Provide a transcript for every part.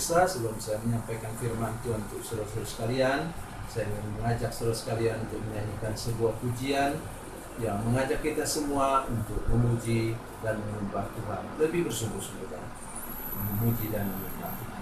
pemirsa, sebelum saya menyampaikan firman Tuhan untuk saudara-saudara sekalian, saya ingin mengajak saudara sekalian untuk menyanyikan sebuah pujian yang mengajak kita semua untuk memuji dan menyembah Tuhan lebih bersungguh-sungguh, memuji dan menyembah Tuhan.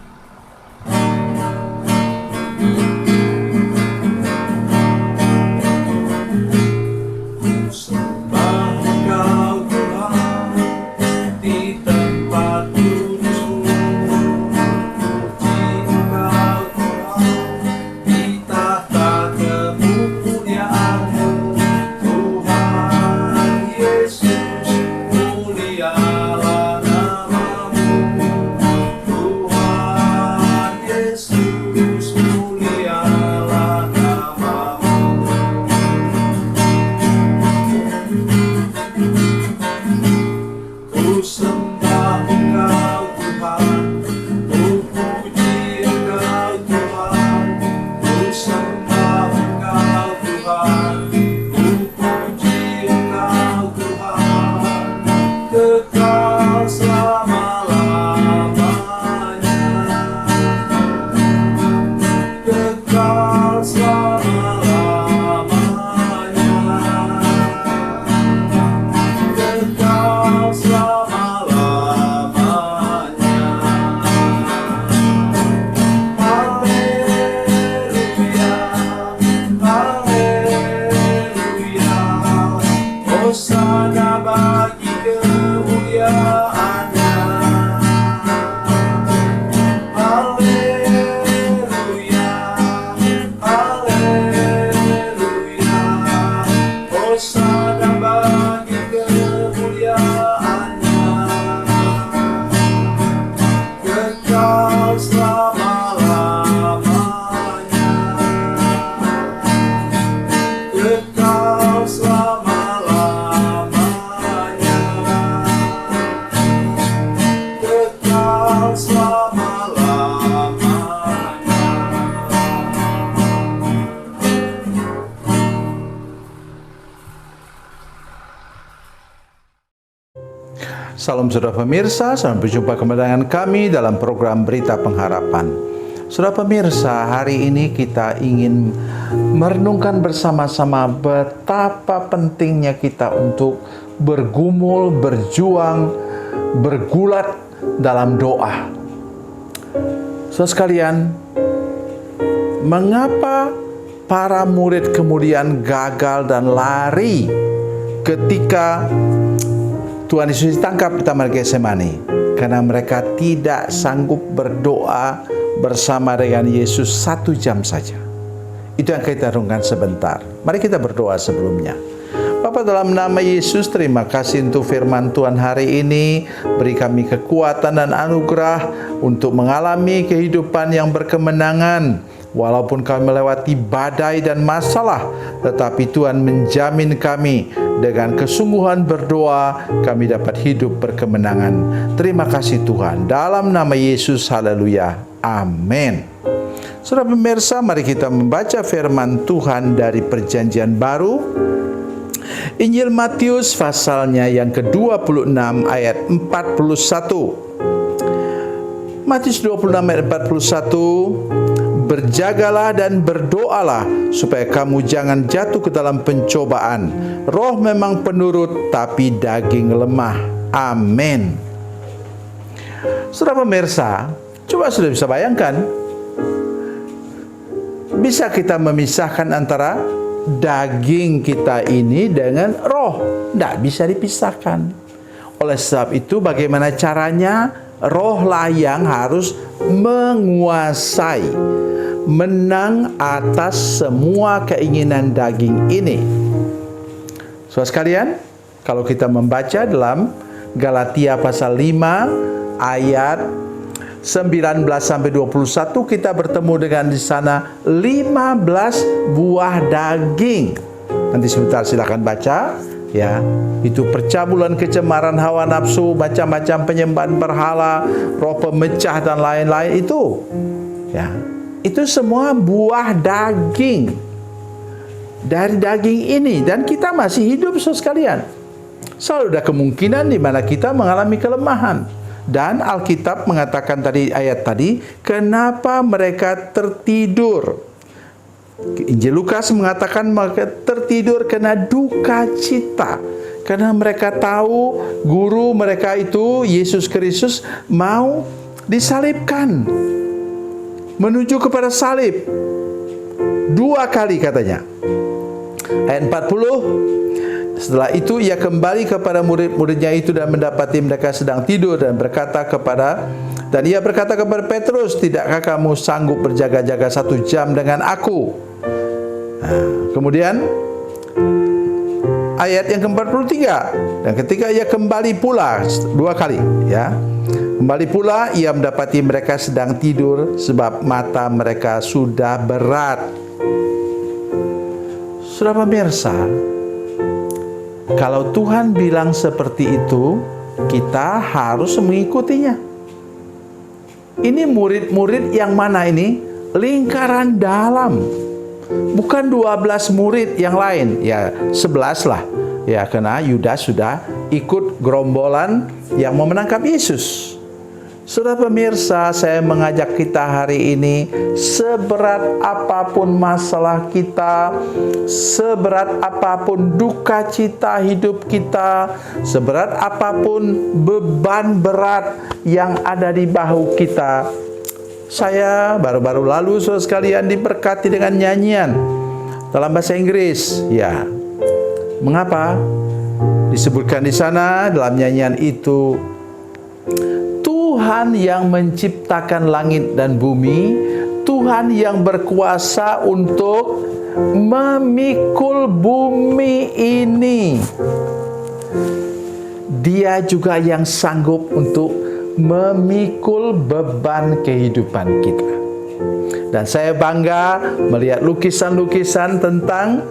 Salam saudara pemirsa, selamat berjumpa kembali dengan kami dalam program Berita Pengharapan. Saudara pemirsa, hari ini kita ingin merenungkan bersama-sama betapa pentingnya kita untuk bergumul, berjuang, bergulat dalam doa. Saudara sekalian, mengapa para murid kemudian gagal dan lari ketika Tuhan Yesus ditangkap di Taman Getsemani? Karena mereka tidak sanggup berdoa bersama dengan Yesus 1 jam saja. Itu yang kita renungkan sebentar. Mari kita berdoa sebelumnya. Bapa, dalam nama Yesus, terima kasih untuk firman Tuhan hari ini. Beri kami kekuatan dan anugerah untuk mengalami kehidupan yang berkemenangan. Walaupun kami melewati badai dan masalah, tetapi Tuhan menjamin kami dengan kesungguhan berdoa, kami dapat hidup berkemenangan. Terima kasih Tuhan. Dalam nama Yesus, haleluya. Amin. Saudara pemirsa, mari kita membaca firman Tuhan dari Perjanjian Baru. Injil Matius pasalnya yang ke-26 ayat 41. Matius 26 ayat 41. Berjagalah dan berdoalah supaya kamu jangan jatuh ke dalam pencobaan. Roh memang penurut, tapi daging lemah. Amin. Saudara pemirsa, coba sudah bisa bayangkan, bisa kita memisahkan antara daging kita ini dengan roh? Tidak bisa dipisahkan. Oleh sebab itu, bagaimana caranya? Rohlah yang harus menguasai, menang atas semua keinginan daging ini. Saudara sekalian, kalau kita membaca dalam Galatia pasal 5 ayat 19 sampai 21, kita bertemu dengan di sana 15 buah daging. Nanti sebentar silakan baca. Ya, itu percabulan, kecemaran, hawa nafsu, macam-macam penyembahan berhala, roh pemecah dan lain-lain itu. Ya, itu semua buah daging. Dari daging ini, dan kita masih hidup saudara sekalian. Selalu ada kemungkinan di mana kita mengalami kelemahan. Dan Alkitab mengatakan tadi, ayat tadi, kenapa mereka tertidur? Injil Lukas mengatakan mereka tertidur karena duka cita. Karena mereka tahu guru mereka itu, Yesus Kristus, mau disalibkan. Menuju kepada salib. 2 kali katanya. Ayat 40, setelah itu ia kembali kepada murid-muridnya itu dan mendapati mereka sedang tidur dan ia berkata kepada Petrus, tidakkah kamu sanggup berjaga-jaga 1 jam dengan aku? Nah, kemudian ayat yang ke-43, dan ketika ia kembali pula 2 kali, ya. Kembali pula ia mendapati mereka sedang tidur sebab mata mereka sudah berat. Saudara pemirsa, kalau Tuhan bilang seperti itu, kita harus mengikutinya. Ini murid-murid yang mana ini? Lingkaran dalam. Bukan 12 murid yang lain. Ya 11 lah. Ya, karena Yudas sudah ikut gerombolan yang mau menangkap Yesus. Saudara pemirsa, saya mengajak kita hari ini, seberat apapun masalah kita, seberat apapun duka cita hidup kita, seberat apapun beban berat yang ada di bahu kita. Saya baru-baru lalu, saudara sekalian, diberkati dengan nyanyian dalam bahasa Inggris. Ya, mengapa? Disebutkan di sana dalam nyanyian itu, Tuhan yang menciptakan langit dan bumi, Tuhan yang berkuasa untuk memikul bumi ini. Dia juga yang sanggup untuk memikul beban kehidupan kita. Dan saya bangga melihat lukisan-lukisan tentang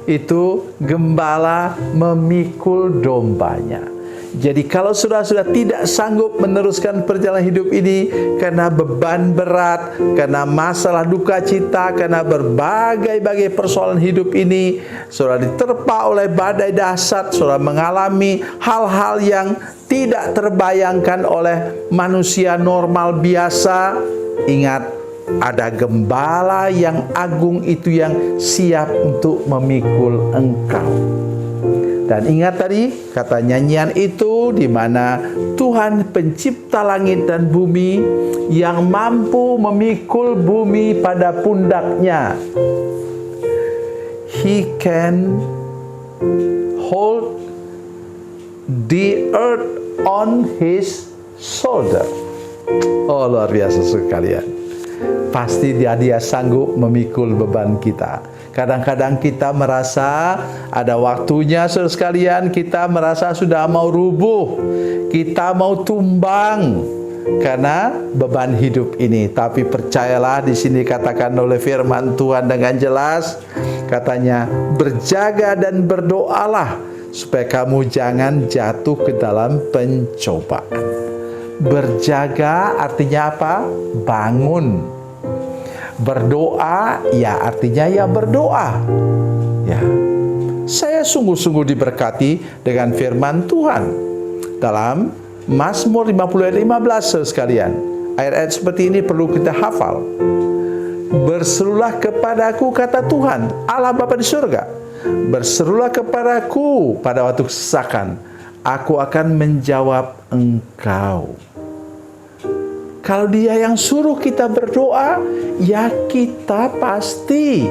itu, gembala memikul dombanya. Jadi kalau sudah tidak sanggup meneruskan perjalanan hidup ini karena beban berat, karena masalah duka cita, karena berbagai-bagai persoalan hidup ini, saudara diterpa oleh badai dahsyat, saudara mengalami hal-hal yang tidak terbayangkan oleh manusia normal biasa, ingat, ada gembala yang agung itu yang siap untuk memikul engkau. Dan ingat tadi kata nyanyian itu, di mana Tuhan pencipta langit dan bumi yang mampu memikul bumi pada pundaknya. He can hold the earth on his shoulder. Oh, luar biasa sekalian. Pasti dia sanggup memikul beban kita. Kadang-kadang kita merasa ada waktunya, saudara sekalian, kita merasa sudah mau rubuh, kita mau tumbang karena beban hidup ini. Tapi percayalah, di sini katakan oleh firman Tuhan dengan jelas, katanya, berjaga dan berdoalah supaya kamu jangan jatuh ke dalam pencobaan. Berjaga artinya apa? Bangun. Berdoa, ya artinya ya berdoa. Ya, saya sungguh-sungguh diberkati dengan firman Tuhan dalam Mazmur 50 ayat 15, sekalian. Ayat-ayat seperti ini perlu kita hafal. Berserulah kepadaku, kata Tuhan, Allah Bapa di surga. Berserulah kepadaku pada waktu kesesakan, aku akan menjawab engkau. Kalau dia yang suruh kita berdoa, ya kita pasti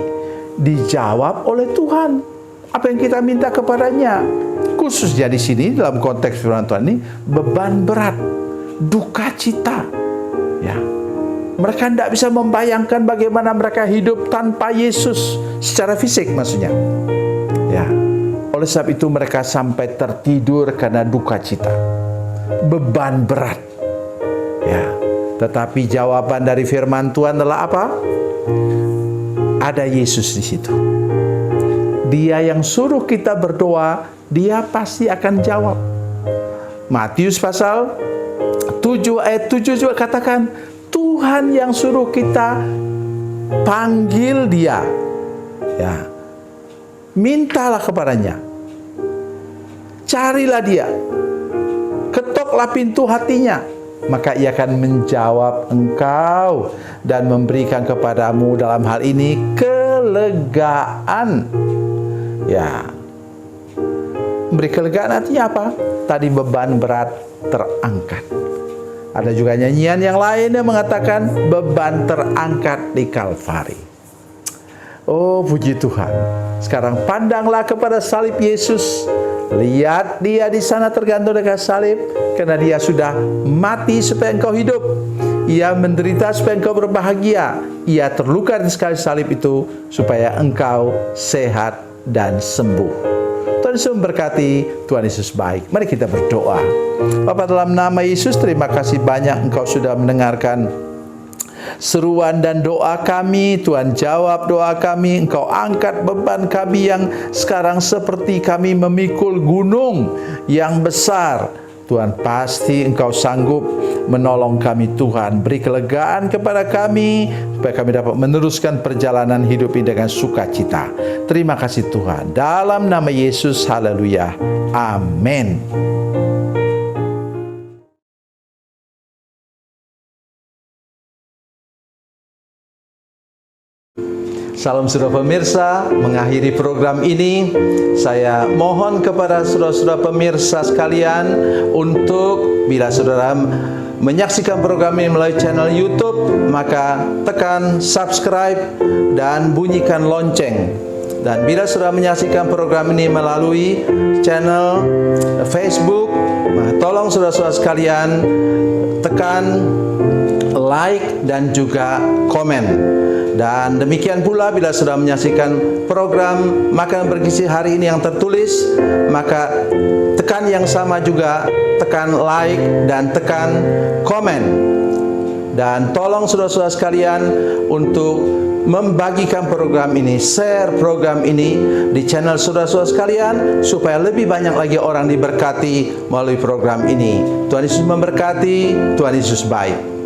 dijawab oleh Tuhan. Apa yang kita minta kepadanya. Khususnya di sini dalam konteks firman Tuhan ini, beban berat, duka cita. Ya, mereka tidak bisa membayangkan bagaimana mereka hidup tanpa Yesus secara fisik, maksudnya. Ya, oleh sebab itu mereka sampai tertidur karena duka cita, beban berat. Ya. Tetapi jawaban dari firman Tuhan adalah apa? Ada Yesus di situ. Dia yang suruh kita berdoa, dia pasti akan jawab. Matius pasal 7 ayat 7 juga katakan, Tuhan yang suruh kita panggil dia. Ya. Mintalah kepadanya. Carilah dia. Ketoklah pintu hatinya. maka Ia akan menjawab engkau dan memberikan kepadamu dalam hal ini kelegaan. Ya, memberi kelegaan artinya apa? Tadi beban berat terangkat. Ada juga nyanyian yang lain yang mengatakan beban terangkat di Kalvari. Oh, puji Tuhan. Sekarang pandanglah kepada salib Yesus. Lihat Dia di sana tergantung dekat salib, karena Dia sudah mati supaya engkau hidup. Ia menderita supaya engkau berbahagia. Ia terluka di sekali salib itu supaya engkau sehat dan sembuh. Tuhan Yesus memberkati, Tuhan Yesus baik. Mari kita berdoa. Bapa, dalam nama Yesus, terima kasih banyak Engkau sudah mendengarkan seruan dan doa kami. Tuhan, jawab doa kami. Engkau angkat beban kami yang sekarang seperti kami memikul gunung yang besar. Tuhan, pasti Engkau sanggup menolong kami. Tuhan, beri kelegaan kepada kami supaya kami dapat meneruskan perjalanan hidup ini dengan sukacita. Terima kasih Tuhan. Dalam nama Yesus, haleluya. Amin. Salam saudara pemirsa, mengakhiri program ini saya mohon kepada saudara-saudara pemirsa sekalian untuk bila saudara menyaksikan program ini melalui channel YouTube, maka tekan subscribe dan bunyikan lonceng. Dan bila saudara menyaksikan program ini melalui channel Facebook, maka tolong saudara-saudara sekalian tekan like dan juga komen. Dan demikian pula bila sudah menyaksikan program Makanan Bergizi hari ini yang tertulis, maka tekan yang sama juga, tekan like dan tekan komen. Dan tolong saudara-saudara sekalian untuk membagikan program ini, share program ini di channel saudara-saudara sekalian, supaya lebih banyak lagi orang diberkati melalui program ini. Tuhan Yesus memberkati, Tuhan Yesus baik.